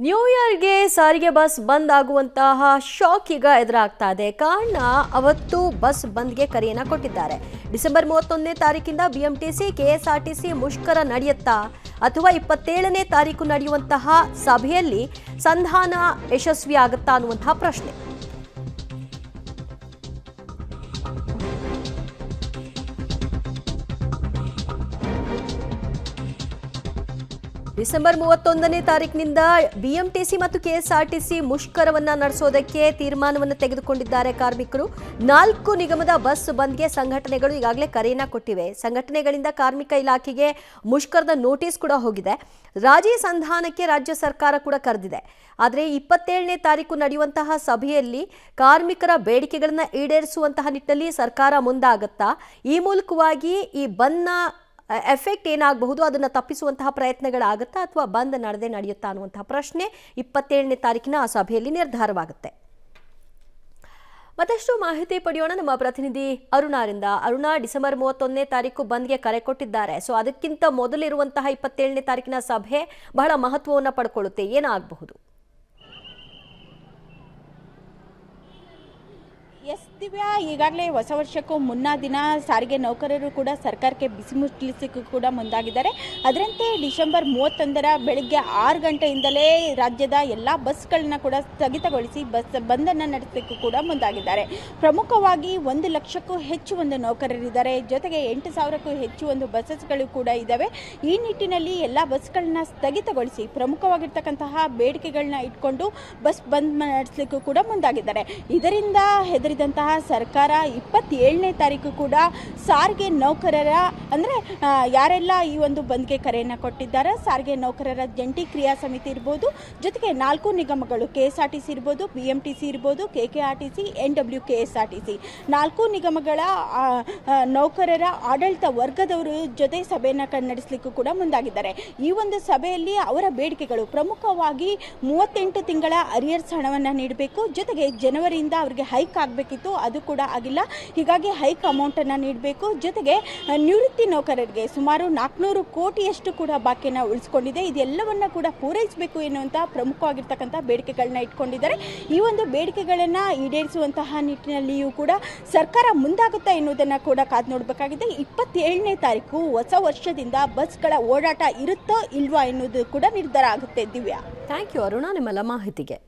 New ಇಯರ್ಗೆ ಸಾರಿಗೆ bus ಬಂದ್ ಆಗುವಂತಹ ಶಾಕ್ ಈಗ ಎದುರಾಗ್ತಾ ಇದೆ. ಕಾರಣ ಅವತ್ತು ಬಸ್ ಬಂದ್ಗೆ ಕರೆಯನ್ನ ಕೊಟ್ಟಿದ್ದಾರೆ. ಡಿಸೆಂಬರ್ 31ನೇ ತಾರೀಕಿಂದ ಬಿಎಂಟಿಸಿ ಕೆಎಸ್ಆರ್ಟಿಸಿ ಮುಷ್ಕರ ನಡೆಯುತ್ತಾ ಅಥವಾ 27ನೇ ತಾರೀಕು ನಡೆಯುವಂತಹ ಸಭೆಯಲ್ಲಿ ಸಂಧಾನ ಯಶಸ್ವಿ ಆಗುತ್ತಾ ಅನ್ನುವಂತಹ ಪ್ರಶ್ನೆ. ಡಿಸೆಂಬರ್ 31ನೇ ತಾರೀಕಿನಿಂದ ಬಿಎಂಟಿಸಿ ಮತ್ತು ಕೆಎಸ್ಆರ್ಟಿಸಿ ಮುಷ್ಕರವನ್ನ ನಡೆಸೋದಕ್ಕೆ ತೀರ್ಮಾನವನ್ನು ತೆಗೆದುಕೊಂಡಿದ್ದಾರೆ ಕಾರ್ಮಿಕರು. 4 ನಿಗಮದ ಬಸ್ ಬಂದ್ಗೆ ಸಂಘಟನೆಗಳು ಈಗಾಗಲೇ ಕರೆಯನ್ನ ಕೊಟ್ಟಿವೆ. ಸಂಘಟನೆಗಳಿಂದ ಕಾರ್ಮಿಕ ಇಲಾಖೆಗೆ ಮುಷ್ಕರದ ನೋಟಿಸ್ ಕೂಡ ಹೋಗಿದೆ. ರಾಜಿ ಸಂಧಾನಕ್ಕೆ ರಾಜ್ಯ ಸರ್ಕಾರ ಕೂಡ ಕರೆದಿದೆ. ಆದರೆ 27ನೇ ತಾರೀಕು ನಡೆಯುವಂತಹ ಸಭೆಯಲ್ಲಿ ಕಾರ್ಮಿಕರ ಬೇಡಿಕೆಗಳನ್ನು ಈಡೇರಿಸುವಂತಹ ನಿಟ್ಟಿನಲ್ಲಿ ಸರ್ಕಾರ ಮುಂದಾಗುತ್ತಾ, ಈ ಮೂಲಕವಾಗಿ ಈ ಬಂದ್ನ ಎಫೆಕ್ಟ್ ಏನಾಗಬಹುದು, ಅದನ್ನು ತಪ್ಪಿಸುವಂತಹ ಪ್ರಯತ್ನಗಳಾಗುತ್ತಾ ಅಥವಾ ಬಂದ್ ನಡೆಯುತ್ತಾ ಅನ್ನುವಂತಹ ಪ್ರಶ್ನೆ 27ನೇ ತಾರೀಕಿನ ಆ ಸಭೆಯಲ್ಲಿ ನಿರ್ಧಾರವಾಗುತ್ತೆ. ಮತ್ತಷ್ಟು ಮಾಹಿತಿ ಪಡೆಯೋಣ ನಮ್ಮ ಪ್ರತಿನಿಧಿ ಅರುಣಾರಿಂದ. ಅರುಣಾ, ಡಿಸೆಂಬರ್ 31ನೇ ತಾರೀಕು ಬಂದ್ಗೆ ಕರೆ ಕೊಟ್ಟಿದ್ದಾರೆ. ಸೊ ಅದಕ್ಕಿಂತ ಮೊದಲಿರುವಂತಹ 27ನೇ ತಾರೀಕಿನ ಸಭೆ ಬಹಳ ಮಹತ್ವವನ್ನು ಪಡ್ಕೊಳ್ಳುತ್ತೆ. ಏನಾಗಬಹುದು? ಎಸ್ ದಿವ್ಯಾ, ಈಗಾಗಲೇ ಹೊಸ ವರ್ಷಕ್ಕೂ ಮುನ್ನಾ ದಿನ ಸಾರಿಗೆ ನೌಕರರು ಕೂಡ ಸರ್ಕಾರಕ್ಕೆ ಬಿಸಿ ಮುಟ್ಟಿಸಲಿಕ್ಕೂ ಕೂಡ ಮುಂದಾಗಿದ್ದಾರೆ. ಅದರಂತೆ ಡಿಸೆಂಬರ್ 31ರ ಬೆಳಗ್ಗೆ 6 ಗಂಟೆಯಿಂದಲೇ ರಾಜ್ಯದ ಎಲ್ಲ ಬಸ್ಗಳನ್ನ ಕೂಡ ಸ್ಥಗಿತಗೊಳಿಸಿ ಬಂದನ್ನು ನಡೆಸಲಿಕ್ಕೂ ಕೂಡ ಮುಂದಾಗಿದ್ದಾರೆ. ಪ್ರಮುಖವಾಗಿ 1 ಲಕ್ಷಕ್ಕೂ ಹೆಚ್ಚು ಒಂದು ನೌಕರರಿದ್ದಾರೆ. ಜೊತೆಗೆ 8,000ಕ್ಕೂ ಹೆಚ್ಚು ಒಂದು ಬಸ್ಸಸ್ಗಳು ಕೂಡ ಇದ್ದಾವೆ. ಈ ನಿಟ್ಟಿನಲ್ಲಿ ಎಲ್ಲ ಬಸ್ಗಳನ್ನ ಸ್ಥಗಿತಗೊಳಿಸಿ ಪ್ರಮುಖವಾಗಿರ್ತಕ್ಕಂತಹ ಬೇಡಿಕೆಗಳನ್ನ ಇಟ್ಕೊಂಡು ಬಸ್ ಬಂದ್ ನಡೆಸಲಿಕ್ಕೂ ಕೂಡ ಮುಂದಾಗಿದ್ದಾರೆ. ಇದರಿಂದ ಹೆದರಿದಂತಹ ಸರ್ಕಾರ 27ನೇ ತಾರೀಕು ಕೂಡ ಸಾರಿಗೆ ನೌಕರರ ಅಂದರೆ ಯಾರೆಲ್ಲ ಈ ಒಂದು ಬಂದ್ಗೆ ಕರೆಯನ್ನು ಕೊಟ್ಟಿದ್ದಾರೆ, ಸಾರಿಗೆ ನೌಕರರ ಜಂಟಿ ಕ್ರಿಯಾ ಸಮಿತಿ ಇರ್ಬೋದು, ಜೊತೆಗೆ 4 ನಿಗಮಗಳು ಕೆಎಸ್ಆರ್ಟಿಸಿ ಇರ್ಬೋದು, ಬಿಎಂಟಿಸಿ ಇರ್ಬೋದು, ಕೆಕೆಆರ್ಟಿಸಿ, NWKSRTC 4 ನಿಗಮಗಳ ನೌಕರರ ಆಡಳಿತ ವರ್ಗದವರು ಜೊತೆ ಸಭೆಯನ್ನು ನಡೆಸಲಿಕ್ಕೂ ಕೂಡ ಮುಂದಾಗಿದ್ದಾರೆ. ಈ ಒಂದು ಸಭೆಯಲ್ಲಿ ಅವರ ಬೇಡಿಕೆಗಳು ಪ್ರಮುಖವಾಗಿ 38 ತಿಂಗಳ ಅರಿಯರ್ಸ್ ಹಣವನ್ನು ನೀಡಬೇಕು, ಜೊತೆಗೆ ಜನವರಿಯಿಂದ ಅವರಿಗೆ ಹೈಕ್ ಆಗಬೇಕಿತ್ತು, ಅದು ಕೂಡ ಆಗಿಲ್ಲ. ಹೀಗಾಗಿ ಹೈಕ್ ಅಮೌಂಟನ್ನು ನೀಡಬೇಕು. ಜೊತೆಗೆ ನಿವೃತ್ತಿ ನೌಕರರಿಗೆ ಸುಮಾರು 400 ಕೋಟಿಯಷ್ಟು ಕೂಡ ಬಾಕಿಯನ್ನು ಉಳಿಸ್ಕೊಂಡಿದೆ. ಇದೆಲ್ಲವನ್ನ ಕೂಡ ಪೂರೈಸಬೇಕು ಎನ್ನುವಂತಹ ಪ್ರಮುಖವಾಗಿರ್ತಕ್ಕಂಥ ಬೇಡಿಕೆಗಳನ್ನ ಇಟ್ಕೊಂಡಿದ್ದಾರೆ. ಈ ಒಂದು ಬೇಡಿಕೆಗಳನ್ನು ಈಡೇರಿಸುವಂತಹ ನಿಟ್ಟಿನಲ್ಲಿಯೂ ಕೂಡ ಸರ್ಕಾರ ಮುಂದಾಗುತ್ತಾ ಎನ್ನುವುದನ್ನು ಕೂಡ ಕಾದು ನೋಡಬೇಕಾಗಿದೆ. 27ನೇ ತಾರೀಕು ಹೊಸ ವರ್ಷದಿಂದ ಬಸ್ಗಳ ಓಡಾಟ ಇರುತ್ತೋ ಇಲ್ವಾ ಎನ್ನುವುದು ಕೂಡ ನಿರ್ಧಾರ ಆಗುತ್ತೆ. ದಿವ್ಯಾ, ಥ್ಯಾಂಕ್ ಯು ಅರುಣಾ ನಿಮ್ಮೆಲ್ಲ ಮಾಹಿತಿಗೆ.